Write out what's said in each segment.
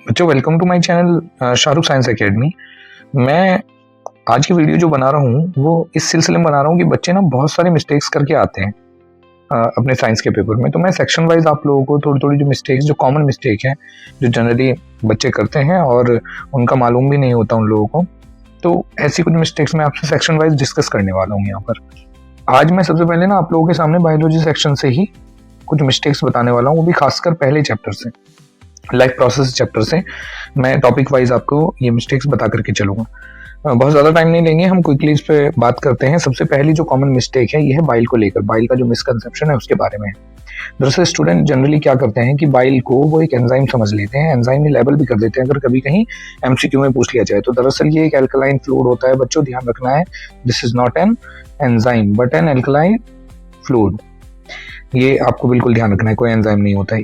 बच्चों welcome to my channel Shahrukh science academy. मैं आज की वीडियो जो बना रहा हूँ वो इस सिलसिले में बना रहा हूँ कि बच्चे ना बहुत सारे मिस्टेक्स करके आते हैं अपने साइंस के पेपर में। तो मैं सेक्शन वाइज आप लोगों को थोड़ी थोड़ी जो मिस्टेक्स, जो कॉमन मिस्टेक हैं, जो जनरली बच्चे करते हैं और उनका मालूम भी नहीं होता उन लोगों को, तो ऐसी कुछ मिस्टेक्स मैं आपसे सेक्शन वाइज डिस्कस करने वाला हूँ यहाँ पर। आज मैं सबसे पहले ना आप लोगों के सामने बायोलॉजी सेक्शन से ही कुछ मिस्टेक्स बताने वाला हूँ, वो भी खासकर पहले चैप्टर से, लाइफ प्रोसेस चैप्टर से मैं टॉपिक वाइज आपको ये मिस्टेक्स बता करके चलूंगा। बहुत ज़्यादा टाइम नहीं लेंगे, हम क्विकली इस पे बात करते हैं। सबसे पहली जो कॉमन मिस्टेक है ये है बाइल को लेकर, बाइल का जो मिसकंसेप्शन है उसके बारे में। दरअसल स्टूडेंट जनरली क्या करते हैं कि बाइल को वो एक एंजाइम समझ लेते हैं, एंजाइम में लेबल भी कर देते हैं अगर कभी कहीं एमसीक्यू में पूछ लिया जाए तो। दरअसल ये एक एल्कलाइन फ्लूइड होता है बच्चों, ध्यान रखना है। This is not an enzyme but an alkaline fluid. ये आपको बिल्कुल ध्यान रखना है, कोई एंजाइम नहीं होता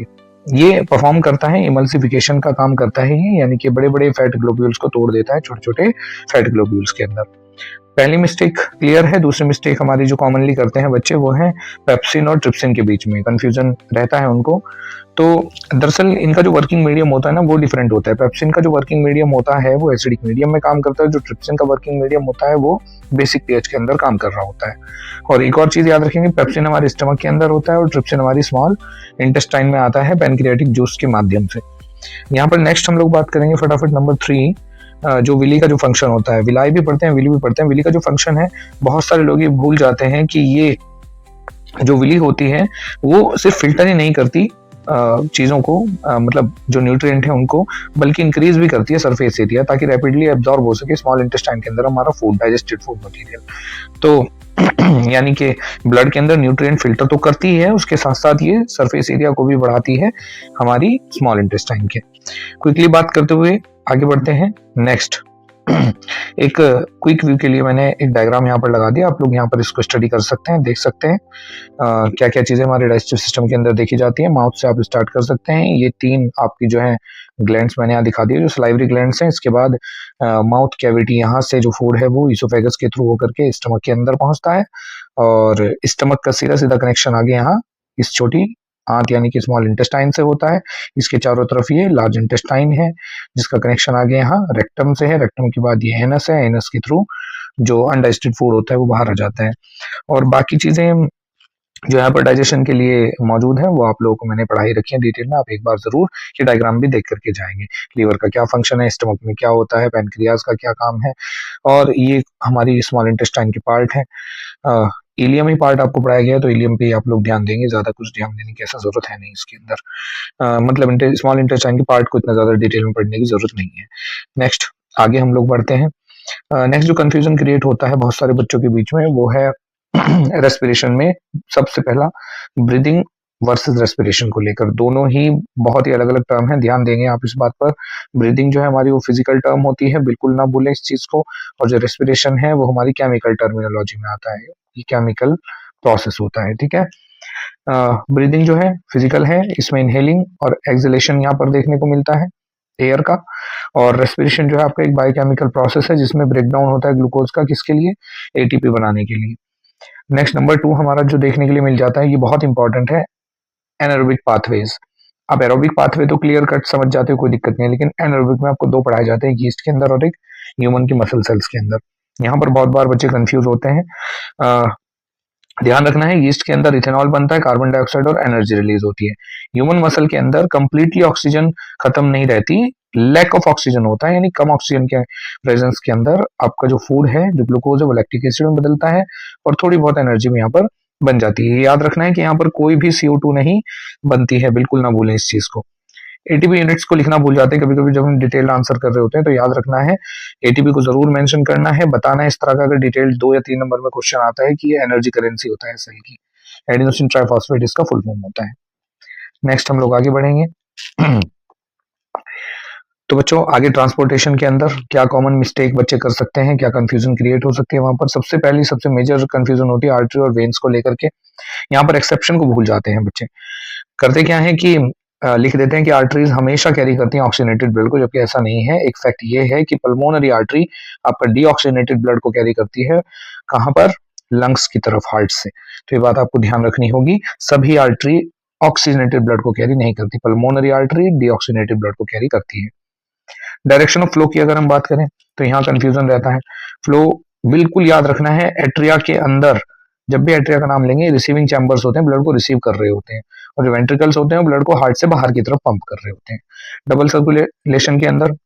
ये परफॉर्म करता है, इमल्सिफिकेशन का काम करता है ये, यानी कि बड़े बड़े फैट ग्लोब्यूल्स को तोड़ देता है छोटे छोटे फैट ग्लोब्यूल्स के अंदर। पहली मिस्टेक क्लियर है। दूसरी मिस्टेक हमारी जो कॉमनली करते हैं बच्चे वो है पेप्सिन और ट्रिप्सिन के बीच में कंफ्यूजन रहता है उनको। तो दरअसल इनका जो वर्किंग मीडियम होता है ना वो डिफरेंट होता है। पेप्सिन का जो वर्किंग मीडियम होता है वो एसिडिक मीडियम में काम करता है, जो ट्रिप्सिन का वर्किंग मीडियम होता है वो बेसिक पीएच के अंदर काम कर रहा होता है। और एक और चीज याद रखेंगे, पेप्सिन हमारे स्टमक के अंदर होता है और ट्रिप्सिन हमारी स्मॉल इंटेस्टाइन में आता है पैनक्रियाटिक जूस के माध्यम से। यहाँ पर नेक्स्ट हम लोग बात करेंगे फटाफट नंबर 3, जो विली का जो फंक्शन होता है। विलाई भी पढ़ते हैं, विली भी पढ़ते हैं। विली का जो फंक्शन है, बहुत सारे लोग ये भूल जाते हैं कि ये जो विली होती है वो सिर्फ फिल्टर ही नहीं करती चीज़ों को, मतलब जो न्यूट्रिएंट है उनको, बल्कि इंक्रीज भी करती है सरफेस एरिया ताकि रैपिडली एब्जॉर्ब हो सके स्मॉल इंटेस्टाइन के अंदर हमारा फूड, डाइजेस्टेड फूड मटेरियल। तो यानी कि ब्लड के अंदर न्यूट्रिएंट फिल्टर तो करती है, उसके साथ साथ ये सरफेस एरिया को भी बढ़ाती है हमारी स्मॉल इंटेस्टाइन के। क्विकली बात करते हुए आगे बढ़ते हैं नेक्स्ट। एक क्विक व्यू के लिए मैंने एक डायग्राम यहाँ पर लगा दिया, आप लोग यहाँ पर इसको स्टडी कर सकते हैं, देख सकते हैं क्या क्या चीजें हमारे डाइजेस्टिव सिस्टम के अंदर देखी जाती है। माउथ से आप स्टार्ट कर सकते हैं। ये 3 आपकी जो है ग्लैंड्स मैंने यहाँ दिखा दिए, जो सलाइवरी ग्लैंड्स हैं। इसके बाद माउथ कैविटी, यहाँ से जो फूड है वो इसोफेगस के थ्रू होकर के स्टमक के अंदर पहुंचता है और स्टमक का सीधा सीधा कनेक्शन आगे यहाँ इस छोटी आंत यानी कि स्मॉल इंटेस्टाइन से होता है। इसके चारों तरफ ये लार्ज इंटेस्टाइन है जिसका कनेक्शन आगे यहाँ रेक्टम से है। रेक्टम के बाद ये एनस है, एनस के थ्रू जो अनडाइजेस्टेड फूड होता है वो बाहर आ जाता है। और बाकी चीजें जो यहाँ पर डाइजेशन के लिए मौजूद है वो आप लोगों को मैंने पढ़ाई रखी है डिटेल में, आप एक बार जरूर ये डायग्राम भी देख करके जाएंगे। लीवर का क्या फंक्शन है, स्टमक में क्या होता है, पैनक्रियाज का क्या काम है, और ये हमारी स्मॉल इंटेस्टाइन के पार्ट है। इलियम ही पार्ट आपको पढ़ाया गया है तो इलियम पे आप लोग ध्यान देंगे, ज्यादा कुछ ध्यान देने की ऐसा जरूरत है नहीं इसके अंदर। मतलब स्मॉल इंटेस्टाइन के पार्ट को इतना ज्यादा डिटेल में पढ़ने की जरूरत नहीं है। नेक्स्ट आगे हम लोग बढ़ते हैं। नेक्स्ट जो कंफ्यूजन क्रिएट होता है बहुत सारे बच्चों के बीच में वो है रेस्पिरेशन में। सबसे पहला ब्रीदिंग वर्सेस रेस्पिरेशन को लेकर, दोनों ही बहुत ही अलग अलग टर्म है, ध्यान देंगे आप इस बात पर। ब्रीदिंग जो है हमारी वो फिजिकल टर्म होती है, बिल्कुल ना भूलें इस चीज को, और जो रेस्पिरेशन है वो हमारी केमिकल टर्मिनोलॉजी में आता है, ये केमिकल प्रोसेस होता है, ठीक है। ब्रीदिंग जो है फिजिकल है, इसमें इनहेलिंग और एक्सहेलेशन यहाँ पर देखने को मिलता है एयर का। और रेस्पिरेशन जो है आपका एक बायोकेमिकल प्रोसेस है जिसमें ब्रेक डाउन होता है ग्लूकोज का, किसके लिए, एटीपी बनाने के लिए। नेक्स्ट नंबर 2 हमारा जो देखने के लिए मिल जाता है, ये बहुत इंपॉर्टेंट है, एनारोबिक पाथवेज। आप एरोबिक पाथवे तो क्लियर कट समझ जाते हो, कोई दिक्कत नहीं है, लेकिन एनारोबिक में आपको 2 पढ़ाए जाते हैं, यीस्ट के अंदर और एक ह्यूमन की मसल सेल्स के अंदर। यहाँ पर बहुत बार बच्चे कंफ्यूज होते हैं। ध्यान रखना है, यीस्ट के अंदर इथेनॉल बनता है, कार्बन डाइऑक्साइड और एनर्जी रिलीज होती है। ह्यूमन मसल के अंदर कंप्लीटली ऑक्सीजन खत्म नहीं रहती, लैक ऑफ ऑक्सीजन होता है, यानी कम ऑक्सीजन के प्रेजेंस के अंदर आपका जो फूड है, जो ग्लूकोज है वो लैक्टिक एसिड में बदलता है और थोड़ी बहुत एनर्जी में यहाँ पर बन जाती है। याद रखना है कि यहाँ पर कोई भी CO2 नहीं बनती है, बिल्कुल ना भूलें इस चीज को। एटीपी यूनिट्स को लिखना भूल जाते हैं कभी कभी जब हम डिटेल आंसर कर रहे होते हैं, तो याद रखना है एटीपी को जरूर मेंशन करना है, बताना है इस तरह का अगर डिटेल 2 या 3 नंबर में क्वेश्चन आता है कि ये एनर्जी करेंसी होता है सेल की। एडिनोसिन ट्राइफॉस्फेट इसका फुल फॉर्म होता है। नेक्स्ट हम लोग आगे बढ़ेंगे। तो बच्चों आगे ट्रांसपोर्टेशन के अंदर क्या कॉमन मिस्टेक बच्चे कर सकते हैं, क्या कंफ्यूजन क्रिएट हो सकती है वहां पर। सबसे पहली सबसे मेजर कंफ्यूजन होती है आर्टरी और वेन्स को लेकर के। यहाँ पर एक्सेप्शन को भूल जाते हैं बच्चे। करते क्या है कि लिख देते हैं कि आर्टरीज हमेशा कैरी करती हैं ऑक्सीजनेटेड ब्लड को, जबकि ऐसा नहीं है। एक फैक्ट ये है कि पल्मोनरी आर्टरी आपका डीऑक्सीजनेटेड ब्लड को कैरी करती है, कहां पर, लंग्स की तरफ, हार्ट से। तो ये बात आपको ध्यान रखनी होगी, सभी आर्टरी ऑक्सीजनेटेड ब्लड को कैरी नहीं करती, पल्मोनरी आर्टरी डीऑक्सीजनेटेड ब्लड को कैरी करती है। डायरेक्शन ऑफ फ्लो की अगर हम बात करें तो यहाँ कंफ्यूजन रहता है। फ्लो बिल्कुल याद रखना है, एट्रिया के अंदर जब भी एट्रिया का नाम लेंगे, रिसीविंग चैम्बर्स होते हैं, ब्लड को रिसीव कर रहे होते हैं, और जो वेंट्रिकल्स होते हैं ब्लड को हार्ट से बाहर की तरफ पंप कर रहे होते हैं। डबल सर्कुलेशन के अंदर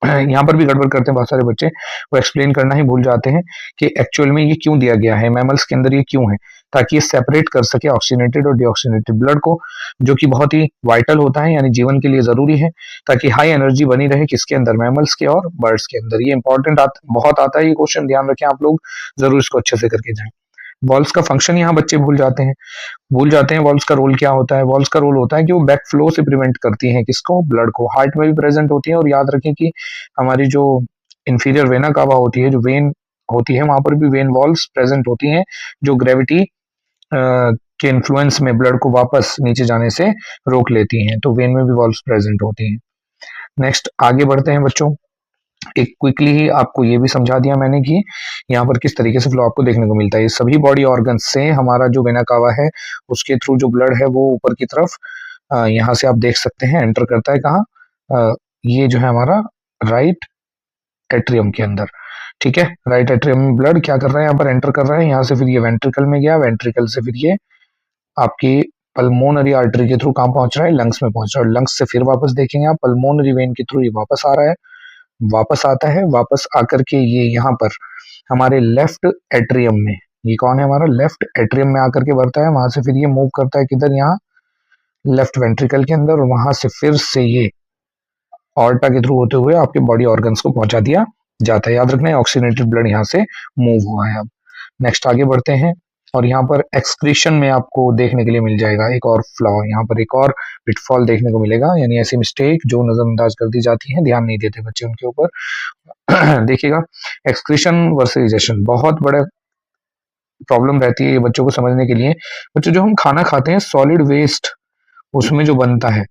यहाँ पर भी गड़बड़ करते हैं बहुत सारे बच्चे, वो एक्सप्लेन करना ही भूल जाते हैं कि एक्चुअल में ये क्यों दिया गया है, मैमल्स के अंदर ये क्यों है, ताकि ये सेपरेट कर सके ऑक्सीनेटेड और डीऑक्सीनेटेड ब्लड को, जो कि बहुत ही वाइटल होता है, यानी जीवन के लिए जरूरी है, ताकि हाई एनर्जी बनी रहे किसके अंदर, मैमल्स के और बर्ड्स के अंदर। ये इंपॉर्टेंट बहुत आता है ये क्वेश्चन, ध्यान रखें आप लोग, जरूर इसको अच्छे से करके जाएं। वॉल्व्स का फंक्शन यहाँ बच्चे भूल जाते हैं वॉल्व्स का रोल क्या होता है। वॉल्व्स का रोल होता है कि वो बैक फ्लो से प्रिवेंट करती हैं किसको, ब्लड को। हार्ट में भी प्रेजेंट होती है, और याद रखें कि हमारी जो इंफीरियर वेना कावा होती है, जो वेन होती है, वहां पर भी वेन वॉल्व्स प्रेजेंट होती हैं, जो ग्रेविटी के इन्फ्लुएंस में ब्लड को वापस नीचे जाने से रोक लेती हैं, तो वेन में भी वॉल्व्स प्रेजेंट होती हैं। नेक्स्ट आगे बढ़ते हैं बच्चों, एक क्विकली ही आपको ये भी समझा दिया मैंने कि यहाँ पर किस तरीके से फ्लो आपको देखने को मिलता है। ये सभी बॉडी ऑर्गन से हमारा जो वेना कावा है उसके थ्रू जो ब्लड है वो ऊपर की तरफ यहाँ से आप देख सकते हैं एंटर करता है कहाँ, ये जो है हमारा राइट एट्रियम के अंदर, ठीक है। राइट एट्रियम में ब्लड क्या कर रहा है, यहाँ पर एंटर कर रहा है, यहाँ से फिर ये वेंट्रिकल में गया, वेंट्रिकल से फिर ये आपकी पल्मोनरी आर्टरी के थ्रू कहाँ पहुंच रहा है, लंग्स में पहुंच रहा है, लंग्स से फिर वापस देखेंगे आप पल्मोनरी वेन के थ्रू ये वापस आ रहा है, वापस आता है, वापस आकर के ये यहाँ पर हमारे लेफ्ट एट्रियम में, ये कौन है हमारा लेफ्ट एट्रियम में आकर के बढ़ता है, वहां से फिर ये मूव करता है किधर, यहाँ लेफ्ट वेंट्रिकल के अंदर, और वहां से फिर से ये ऑर्टा के थ्रू होते हुए आपके बॉडी ऑर्गन्स को पहुंचा दिया जाता है। याद रखना है ऑक्सीनेटेड ब्लड यहाँ से मूव हुआ है। अब नेक्स्ट आगे बढ़ते हैं, और यहाँ पर एक्सक्रीशन में आपको देखने के लिए मिल जाएगा एक और फ्लॉ, यहाँ पर एक और पिटफॉल देखने को मिलेगा, यानी ऐसी मिस्टेक जो नजरअंदाज कर दी जाती है, ध्यान नहीं देते बच्चे उनके ऊपर। देखिएगा, एक्सक्रीशन वर्सेस इजेशन बहुत बड़ा प्रॉब्लम रहती है ये बच्चों को समझने के लिए। बच्चों जो हम खाना खाते हैं सॉलिड वेस्ट उसमें जो बनता है,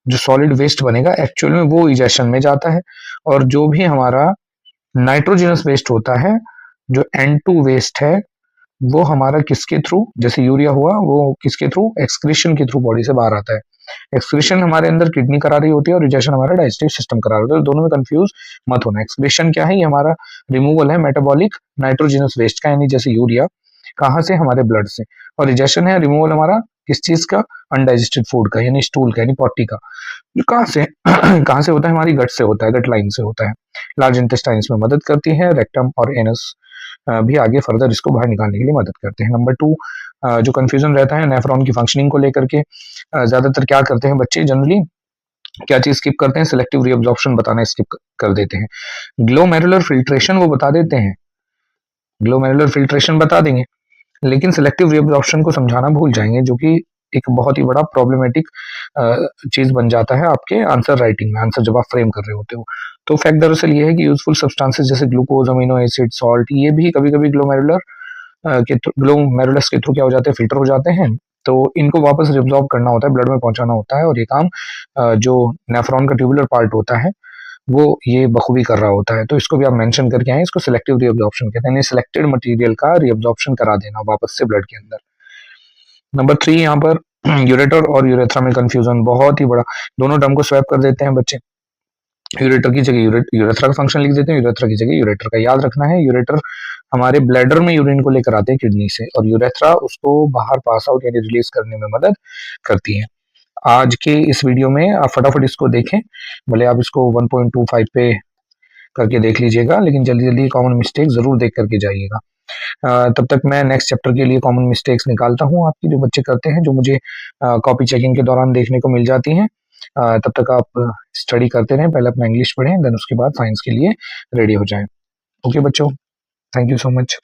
जो सॉलिड वेस्ट बनेगा एक्चुअल में वो इजेशन में जाता है, और जो भी हमारा नाइट्रोजनस वेस्ट होता है, जो N2 वेस्ट है, वो हमारा किसके थ्रू, जैसे यूरिया हुआ, वो किसके थ्रू, एक्सक्रीशन के थ्रू बॉडी से बाहर आता है। एक्सक्रीशन हमारे अंदर किडनी करा रही होती है, और रिजेक्शन हमारा डाइजेस्टिव सिस्टम करा रहा होता है, दोनों में कंफ्यूज मत होना। एक्सक्रीशन क्या है, ये हमारा रिमूवल है मेटाबॉलिक नाइट्रोजनस वेस्ट का, यानी जैसे यूरिया, कहाँ से, हमारे ब्लड से। और रिजेक्शन है रिमूवल हमारा किस चीज का, अनडाइजेस्टेड फूड का, यानी स्टूल का, यानी पॉटी का। कहाँ से कहाँ से होता है, हमारी गट से होता है, गट लाइन से होता है। लार्ज इंटेस्टाइन्स में मदद करती है, रेक्टम और एनस भी आगे फर्दर इसको बाहर निकालने के लिए मदद करते हैं। नंबर 2 जो कंफ्यूजन रहता है नेफ्रॉन की फंक्शनिंग को लेकर के, ज्यादातर क्या करते हैं बच्चे जनरली, क्या चीज स्किप करते हैं, सिलेक्टिव रीअब्जॉर्प्शन बताना स्किप कर देते हैं। ग्लोमेरुलर फिल्ट्रेशन वो बता देते हैं, ग्लोमेरुलर फिल्ट्रेशन बता देंगे, लेकिन सिलेक्टिव रीअब्जॉर्प्शन को समझाना भूल जाएंगे, जो कि एक बहुत ही बड़ा प्रॉब्लमेटिक चीज बन जाता है आपके आंसर राइटिंग में, आंसर जब आप फ्रेम कर रहे होते हो। तो फैक्ट दरअसल ये है कि यूजफुल सब्सटेंसेस जैसे ग्लूकोज, अमीनो एसिड, सॉल्ट, ये भी कभी कभी ग्लोमेरुलस के थ्रू क्या हो जाते हैं, फिल्टर हो जाते हैं, तो इनको वापस रिब्जॉर्ब करना होता है, ब्लड में पहुंचाना होता है, और ये काम जो नेफ्रॉन का ट्यूबुलर पार्ट होता है वो ये बखूबी कर रहा होता है। तो इसको भी आप मेंशन करके आए, इसको सिलेक्टिव रीअब्जॉर्प्शन कहते हैं, सिलेक्टेड मटेरियल का रीअब्जॉर्प्शन करा देना वापस से ब्लड के अंदर। नंबर 3 यहाँ पर यूरेटर और यूरेथ्रा में कंफ्यूजन बहुत ही बड़ा, दोनों टर्म को स्वैप कर देते हैं बच्चे, यूरेटर की जगह यूरेथ्रा का फंक्शन लिख देते हैं, यूरेथ्रा की जगह यूरेटर का। याद रखना है यूरेटर हमारे ब्लैडर में यूरिन को लेकर आते हैं किडनी से, और यूरेथ्रा उसको बाहर पास आउट यानी रिलीज करने में मदद करती है। आज के इस वीडियो में आप फटाफट इसको देखें, भले आप इसको 1.25 पे करके देख लीजिएगा, लेकिन जल्दी जल्दी कॉमन मिस्टेक जरूर देख करके जाइएगा। तब तक मैं नेक्स्ट चैप्टर के लिए कॉमन मिस्टेक्स निकालता हूँ आपकी, जो बच्चे करते हैं, जो मुझे कॉपी चेकिंग के दौरान देखने को मिल जाती हैं। तब तक आप स्टडी करते रहें, पहले अपना इंग्लिश पढ़ें, देन उसके बाद साइंस के लिए रेडी हो जाएं। ओके बच्चों, थैंक यू सो मच।